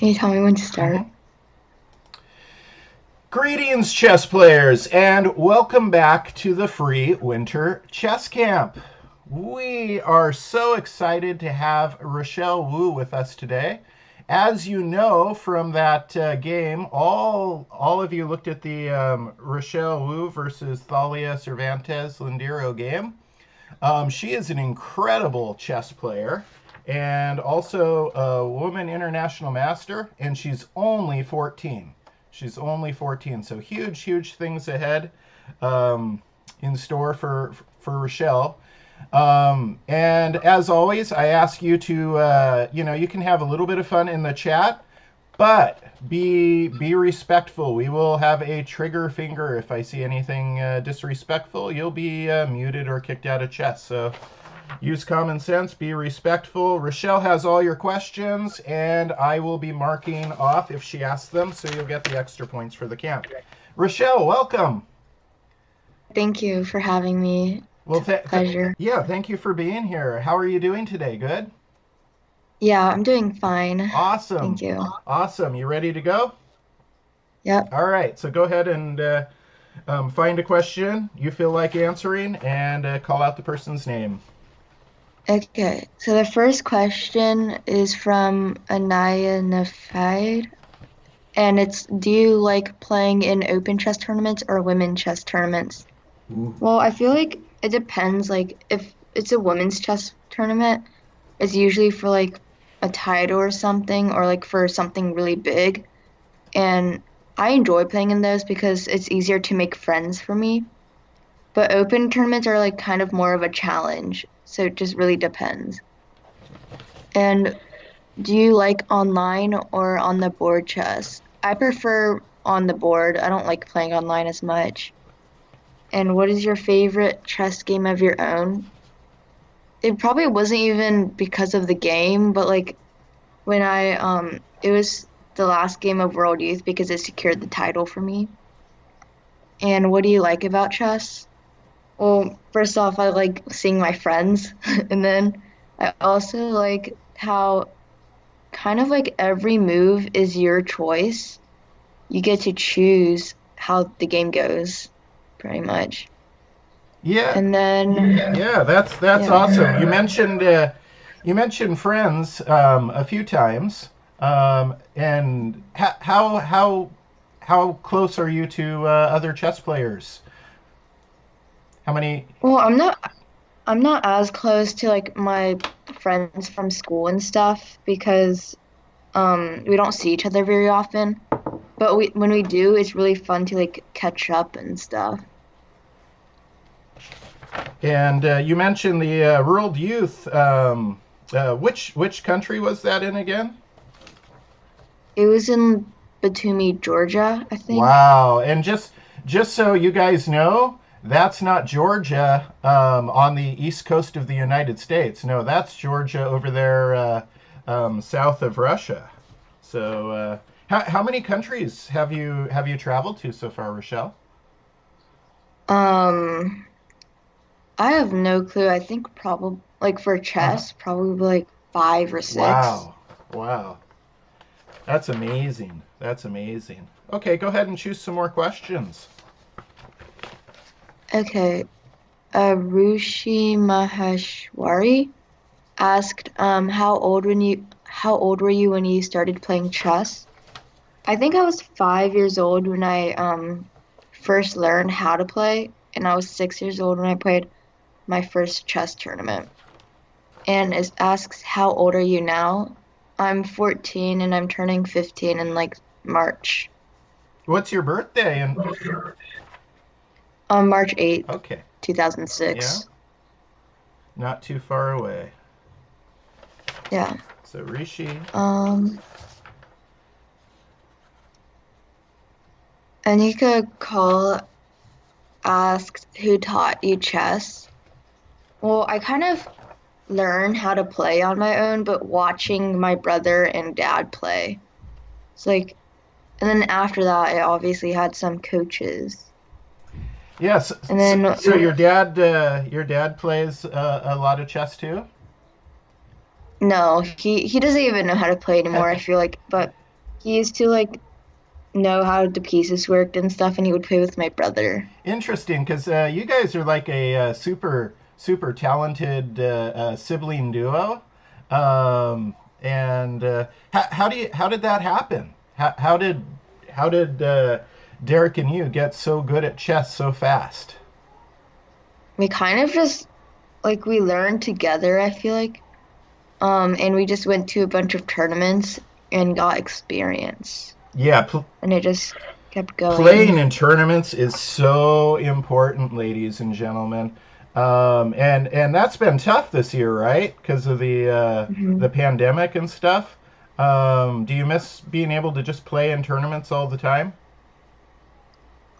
Can you tell me when to start? Mhm. Greetings, chess players, and welcome back to the free winter chess camp. We are so excited to have Rochelle Wu with us today. As you know from that game, all of you looked at the Rochelle Wu versus Thalia Cervantes Lindero game. She is an incredible chess player and also a woman international master, and she's only 14. She's only 14, so huge things ahead um, in store for Rochelle. And as always, I ask you to, you can have a little bit of fun in the chat, but be respectful. We will have a trigger finger. If I see anything disrespectful, you'll be muted or kicked out of chess. So use common sense, be respectful. Rochelle has all your questions, and I will be marking off if she asks them, so you'll get the extra points for the camp. Rochelle, welcome. Thank you for having me. Well, It's a pleasure. yeah, thank you for being here. How are you doing today? Good? Yeah, I'm doing fine. Thank Awesome. you. Awesome. You ready to go? Yep. All right, so go ahead and find a question you feel like answering and call out the person's name. Okay. So the first question is from Anaya Nafide, and it's, do you like playing in open chess tournaments or women chess tournaments? Ooh. Well, I feel like it depends. Like if it's a women's chess tournament, it's usually for like a title or something, or like for something really big. And I enjoy playing in those because it's easier to make friends for me. But open tournaments are like kind of more of a challenge. So it just really depends. And do you like online or on the board chess? I prefer on the board. I don't like playing online as much. And what is your favorite chess game of your own? It probably wasn't even because of the game, but like when it was the last game of World Youth because it secured the title for me. And what do you like about chess? Well, first off, I like seeing my friends, and then I also like how kind of like every move is your choice. You get to choose how the game goes, pretty much. Yeah, And then, yeah, that's yeah. awesome. You mentioned friends a few times, and how close are you to other chess players? How many? Well, I'm not as close to like my friends from school and stuff because we don't see each other very often. But when we do, it's really fun to like catch up and stuff. And you mentioned the World Youth. Which country was that in again? It was in Batumi, Georgia, I think. Wow! And just so you guys know, that's not Georgia on the east coast of the United States. No, that's Georgia over there south of Russia. So, how many countries have you traveled to so far, Rochelle? Um, I have no clue. I think probably like for Uh-huh. chess, probably like five or six. Wow! Wow! That's amazing. That's amazing. Okay, go ahead and choose some more questions. Okay. Rushi Maheshwari asked, how old were you when you started playing chess? I think I was 5 years old when I first learned how to play, and I was 6 years old when I played my first chess tournament. And it asks, how old are you now? I'm 14 and I'm turning 15 in like March. What's your birthday? And On March 8th, okay, yeah, 2006. not too far away. Yeah. So Rishi. Um, Anika Call asked, who taught you chess? Well, I kind of learned how to play on my own, but watching my brother and dad play. It's like, and then after that, I obviously had some coaches. Yes. And So then, your dad plays a lot of chess too. no, he doesn't even know how to play anymore, I feel like, but He used to like know how the pieces worked and stuff, and he would play with my brother. Interesting, because you guys are like a super talented sibling duo. And how did that happen? How did Derek and you get so good at chess so fast? We kind of just like we learned together, I feel like. And we just went to a bunch of tournaments and got experience, Yeah, and it just kept playing going. in tournaments is so important, ladies and gentlemen. And that's been tough this year, right? Because of the Hmm. pandemic and stuff. Do you miss being able to just play in tournaments all the time?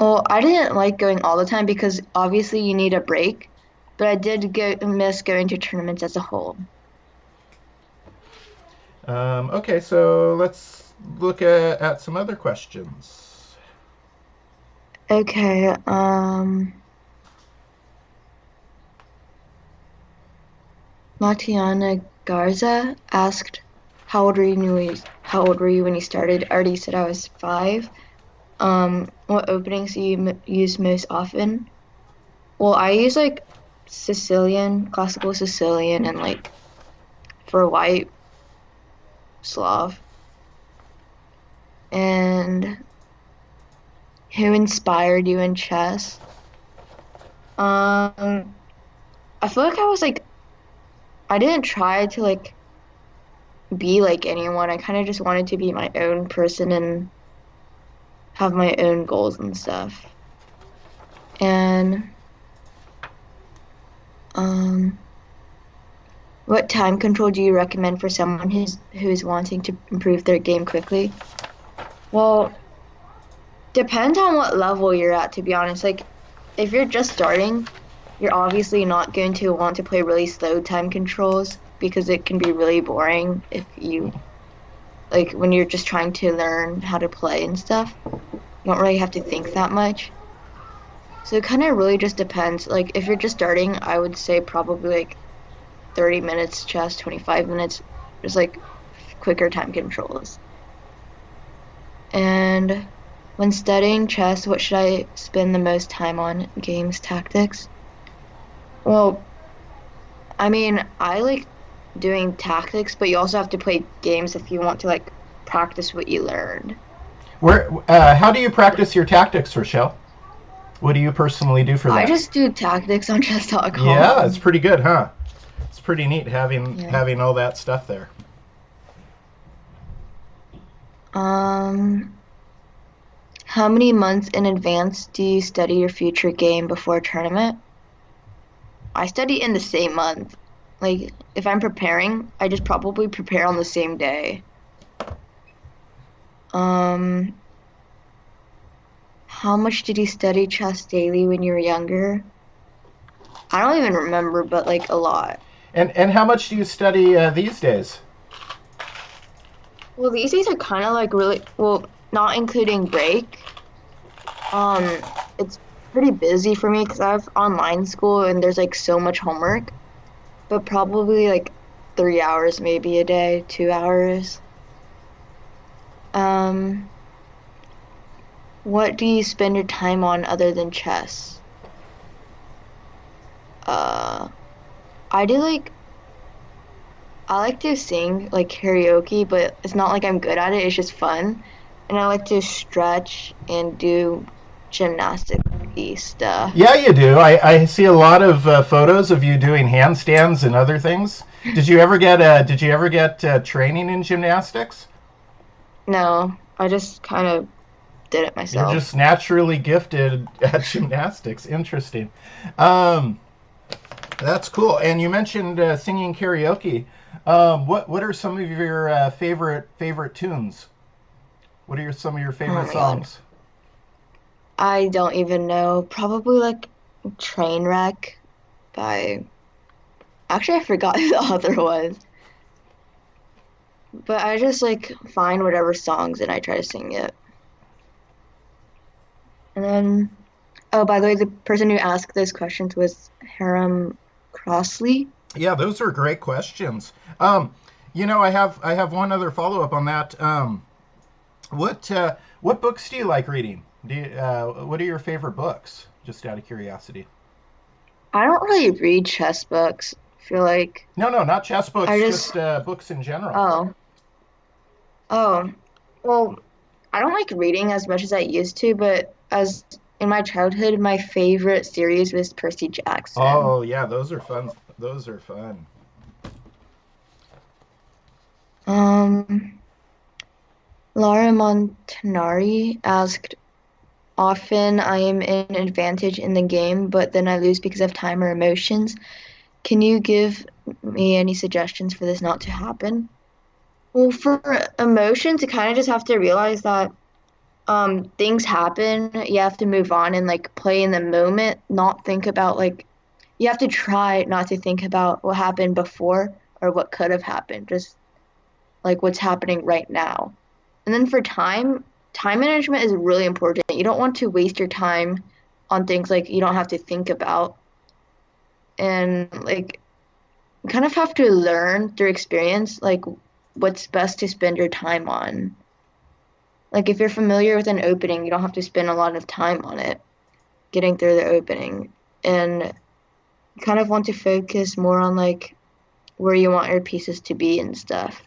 Well, I didn't like going all the time because obviously you need a break, but I did go miss going to tournaments as a whole. Okay, so let's look at some other questions. Okay, Matiana Garza asked, how old were you when you started? I already said I was 5. What openings do you use most often? Well, I use like Sicilian, classical Sicilian, and like for white Slav. And who inspired you in chess? Um, I feel like I was like I didn't try to like be like anyone. I kind of just wanted to be my own person and have my own goals and stuff. And um, what time control do you recommend for someone who's wanting to improve their game quickly? Well, depends on what level you're at, to be honest. Like, if you're just starting, you're obviously not going to want to play really slow time controls because it can be really boring if you like when you're just trying to learn how to play and stuff. You don't really have to think that much. So it kind of really just depends. Like, if you're just starting, I would say probably like 30 minutes chess, 25 minutes, just like quicker time controls. And when studying chess, what should I spend the most time on? Games, tactics? Well, I mean, I like doing tactics, but you also have to play games if you want to like practice what you learned. How do you practice your tactics, Rochelle? What do you personally do for I that? just do tactics on Yeah, it's chess.com. pretty good, huh? It's pretty neat having Yeah. having all that stuff there. Um, how many months in advance do you study your future game before a tournament? I study in the same month. Like, if I'm preparing, I just probably prepare on the same day. Um, how much did you study chess daily when you were younger? I don't even remember, but like a lot. And how much do you study these days? Well, these days are kind of like really, well, not including break. It's pretty busy for me because I have online school and there's like so much homework, but probably like 3 hours maybe a day, 2 hours. Um, what do you spend your time on other than chess? Uh, I do like I like to sing like karaoke, but it's not like I'm good at it. It's just fun. And I like to stretch and do gymnastic-y stuff. Yeah, you do. I see a lot of photos of you doing handstands and other things. Did you ever get training in gymnastics? No, I just kind of did it You're myself. just naturally gifted at gymnastics. Interesting. Um, that's cool. And you mentioned singing karaoke. What are some of your favorite tunes? What are some of your Oh favorite my God. songs? I don't even know. Probably like Trainwreck by actually I forgot who the author was. But I just like find whatever songs and I try to sing it. And then oh, by the way, the person who asked those questions was Harem Crossley. Yeah, those are great questions. I have one other follow up on that. What books do you like reading? What are your favorite books? Just out of curiosity. I don't really read chess books. I feel like No, no, not chess I books, just just books in general. oh oh well, I don't like reading as much as I used to, but as in my childhood, my favorite series was Percy Jackson. Oh yeah, those are fun. Those are fun. Um, Laura Montanari asked, often I am in advantage in the game, but then I lose because of time or emotions. Can you give me any suggestions for this not to happen? Well, for emotions, you kind of just have to realize that things happen. You have to move on and like play in the moment, not think about like you have to try not to think about what happened before or what could have happened. Just like what's happening right now. And then for time management is really important. You don't want to waste your time on things like you don't have to think about. And like you kind of have to learn through experience like what's best to spend your time on. Like if you're familiar with an opening, you don't have to spend a lot of time on it, getting through the opening. And you kind of want to focus more on like where you want your pieces to be and stuff.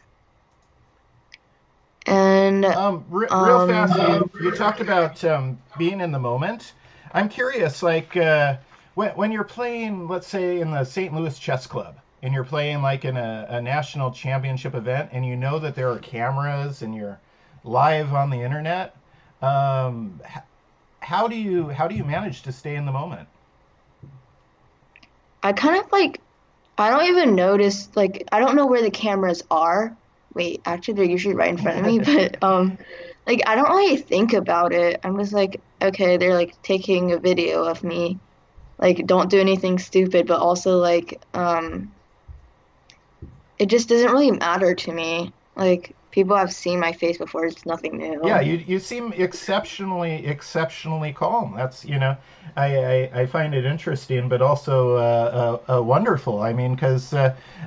And Real fast, um you talked about being in the moment. I'm curious, like when you're playing, let's say in the St. Louis Chess Club, and you're playing like in a national championship event, and you know that there are cameras and you're live on the internet. H- how do you manage to stay in the moment? I kind of like I don't even notice like I don't know where the cameras are. Wait, actually they're usually right in front of me, but like I don't really think about it. I'm just like, okay, they're like taking a video of me. Like don't do anything stupid, but also like it just doesn't really matter to me. Like people have seen my face before, it's nothing Yeah, new. you seem exceptionally calm. That's I find it interesting, but also wonderful. I mean, because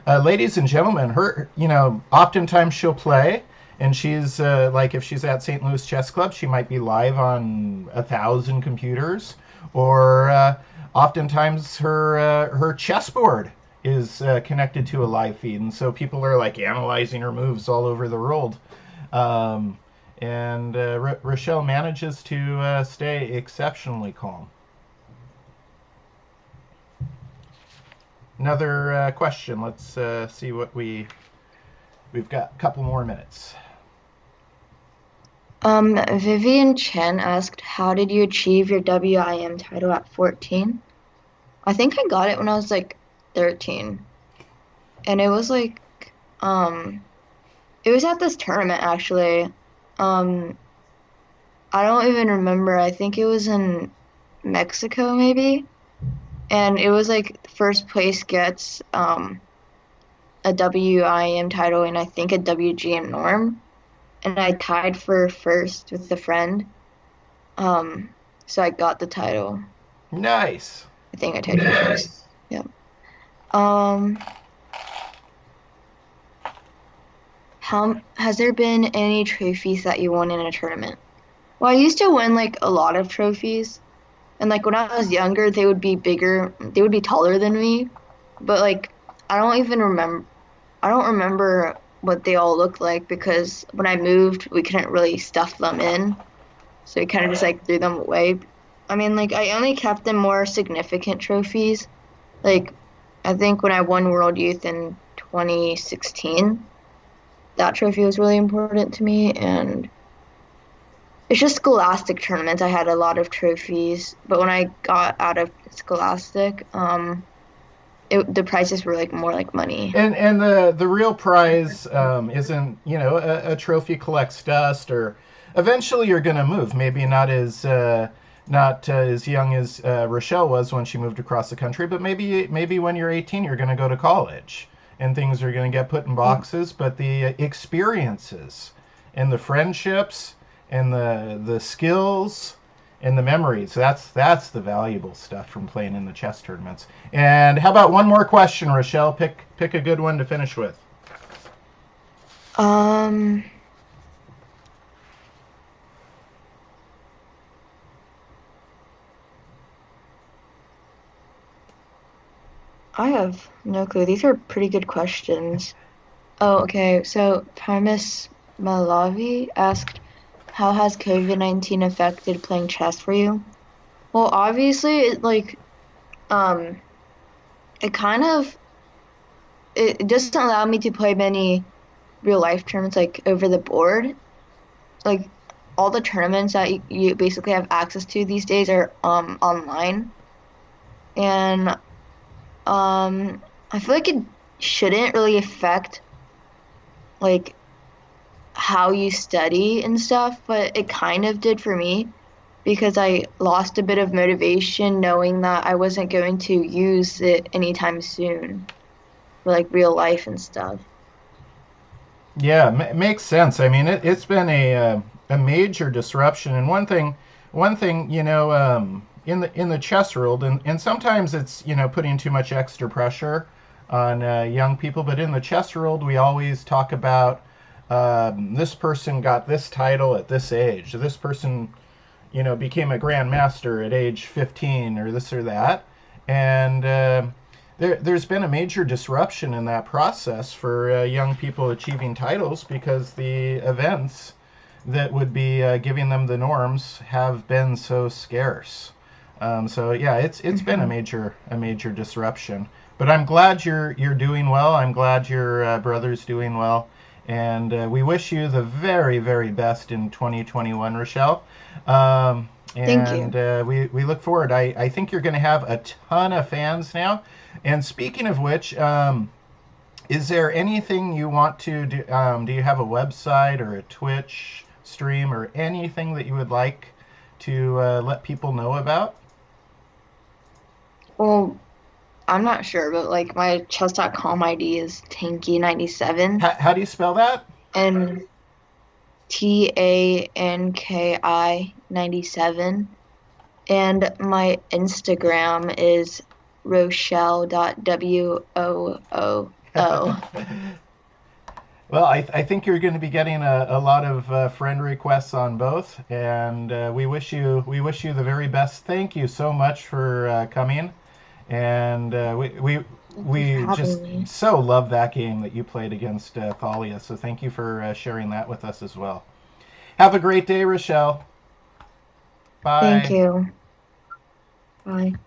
ladies and gentlemen, her oftentimes she'll play, and she's like if she's at St. Louis Chess Club, she might be live on 1,000 computers, or oftentimes her chessboard is connected to a live feed, and so people are like analyzing her moves all over the world. Um, and Rochelle manages to stay exceptionally calm. Another question. Let's see what we've got. A couple more minutes. Vivian Chen asked, how did you achieve your WIM title at 14? I think I got it when I was like 13. And it was like, um, it was at this tournament actually. Um, I don't even remember. I think it was in Mexico maybe. And it was like first place gets a WIM title and I think a WGM norm. And I tied for first with a friend. Um, so I got the title. Nice. I think I tied for first. Yeah. Um, how has there been any trophies that you won in a tournament? Well, I used to win like a lot of trophies, and like when I was younger, they would be bigger, they would be taller than me, but like I don't even remember, I don't remember what they all looked like because when I moved, we couldn't really stuff them in, so we kind of just like threw them away. I mean, like I only kept the more significant trophies. Like I think when I won World Youth in 2016, that trophy was really important to me, and it's just Scholastic tournaments. I had a lot of trophies, but when I got out of Scholastic, the prizes were like more like money. And the real prize isn't a trophy collects dust, or eventually you're going to move. Maybe not as young as Rochelle was when she moved across the country, but maybe when you're 18 you're going to go to college and things are going to get put in Yeah. boxes. But the experiences and the friendships and the skills and the memories. That's the valuable stuff from playing in the chess tournaments. And how about one more question, Rochelle? Pick a good one to finish with. Um, I have no clue. These are pretty good questions. Oh, okay. So Primus Malavi asked, how has COVID-19 affected playing chess for you? Well, obviously, um, it kind of it doesn't allow me to play many real life tournaments like over the board. Like all the tournaments that you basically have access to these days are online, and I feel like it shouldn't really affect like how you study and stuff, but it kind of did for me because I lost a bit of motivation knowing that I wasn't going to use it anytime soon for like real life and stuff. Yeah, makes sense. I mean, it's been a major disruption, and one thing, in the chess world, and sometimes it's putting too much extra pressure on young people, but in the chess world, we always talk about this person got this title at this age, this person became a grandmaster at age 15 or this or that. And there's been a major disruption in that process for young people achieving titles because the events that would be giving them the norms have been so scarce. So yeah, it's been Hmm. a major disruption. But I'm glad you're doing well. I'm glad your brother's doing well, and we wish you the very very best in 2021, Rochelle. Thank And you. we look forward. I think you're going to have a ton of fans now. And speaking of which, is there anything you want to do? Do you have a website or a Twitch stream or anything that you would like to let people know about? Well, I'm not sure, but like my chess.com ID is Tanky97 How do you spell that? and Tanki 97. And my Instagram is Rochelle.wooo. Well, I think you're going to be getting a lot of friend requests on both, and we wish you the very best. Thank you so much for coming, and Thank you for we having just me. so love that game that you played against Thalia. So thank you for sharing that with us as well. Have a great day, Rochelle. Thank Bye. you. Bye.